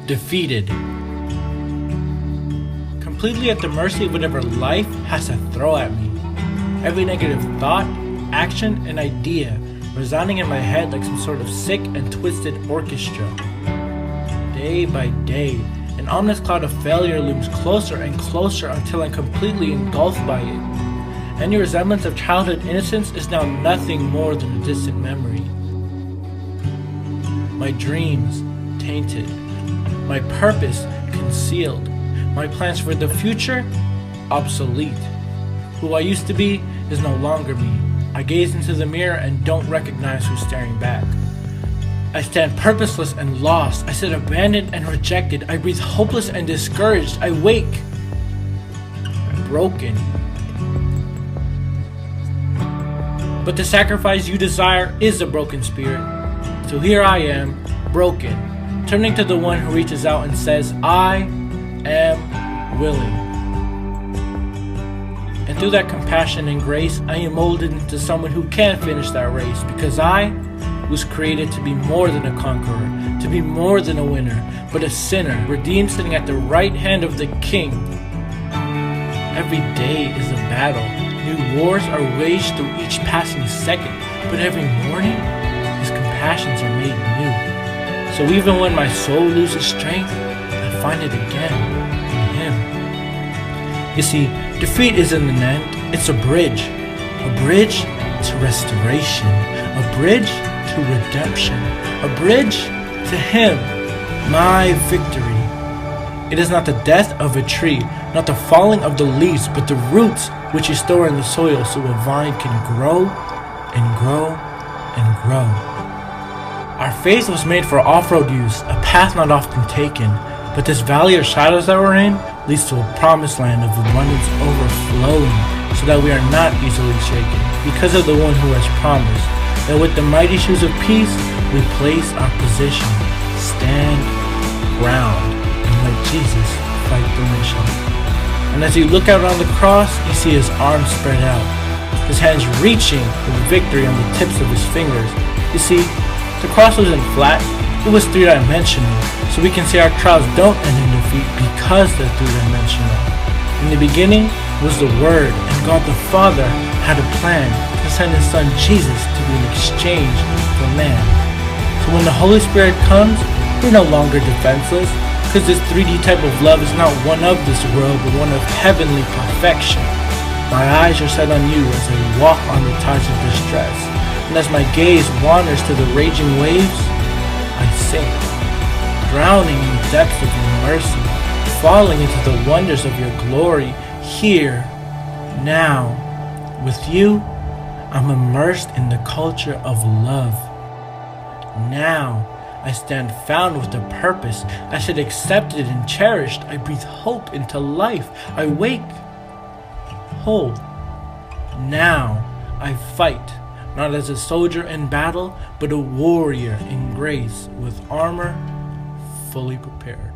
defeated. Completely at the mercy of whatever life has to throw at me. Every negative thought, action, and idea resounding in my head like some sort of sick and twisted orchestra. Day by day, an ominous cloud of failure looms closer and closer until I'm completely engulfed by it. Any resemblance of childhood innocence is now nothing more than a distant memory. My dreams tainted, my purpose concealed, my plans for the future obsolete. Who I used to be is no longer me. I gaze into the mirror and don't recognize who's staring back. I stand purposeless and lost. I sit abandoned and rejected. I breathe hopeless and discouraged. I wake broken. But the sacrifice you desire is a broken spirit. So here I am, broken, turning to the one who reaches out and says, I am willing. And through that compassion and grace, I am molded into someone who can finish that race, because I was created to be more than a conqueror, to be more than a winner, but a sinner, redeemed, sitting at the right hand of the King. Every day is a battle. New wars are waged through each passing second, but every morning, His compassions are made new. So even when my soul loses strength, I find it again in Him. You see, defeat isn't an end, it's a bridge to restoration, a bridge to redemption, a bridge to Him, my victory. It is not the death of a tree, not the falling of the leaves, but the roots which you store in the soil so a vine can grow and grow and grow. Our faith was made for off-road use, a path not often taken, but this valley of shadows that we're in leads to a promised land of abundance overflowing, so that we are not easily shaken, because of the one who has promised that with the mighty shoes of peace we place our position, stand ground, and let Jesus fight the mission. And as you look out on the cross, you see His arms spread out, His hands reaching with victory on the tips of His fingers. You see, the cross wasn't flat, it was three-dimensional, so we can say our trials don't end in defeat because they're three-dimensional. In the beginning was the Word, and God the Father had a plan to send His Son Jesus to be an exchange for man. So when the Holy Spirit comes, we're no longer defenseless, because this 3D type of love is not one of this world, but one of heavenly perfection. My eyes are set on you as I walk on the tides of distress, and as my gaze wanders to the raging waves, I sink, drowning in the depths of your mercy, falling into the wonders of your glory, here, now. With you, I'm immersed in the culture of love. Now, I stand found with a purpose. I sit accepted and cherished. I breathe hope into life. I wake whole. Now, I fight, not as a soldier in battle, but a warrior in grace, with armor fully prepared.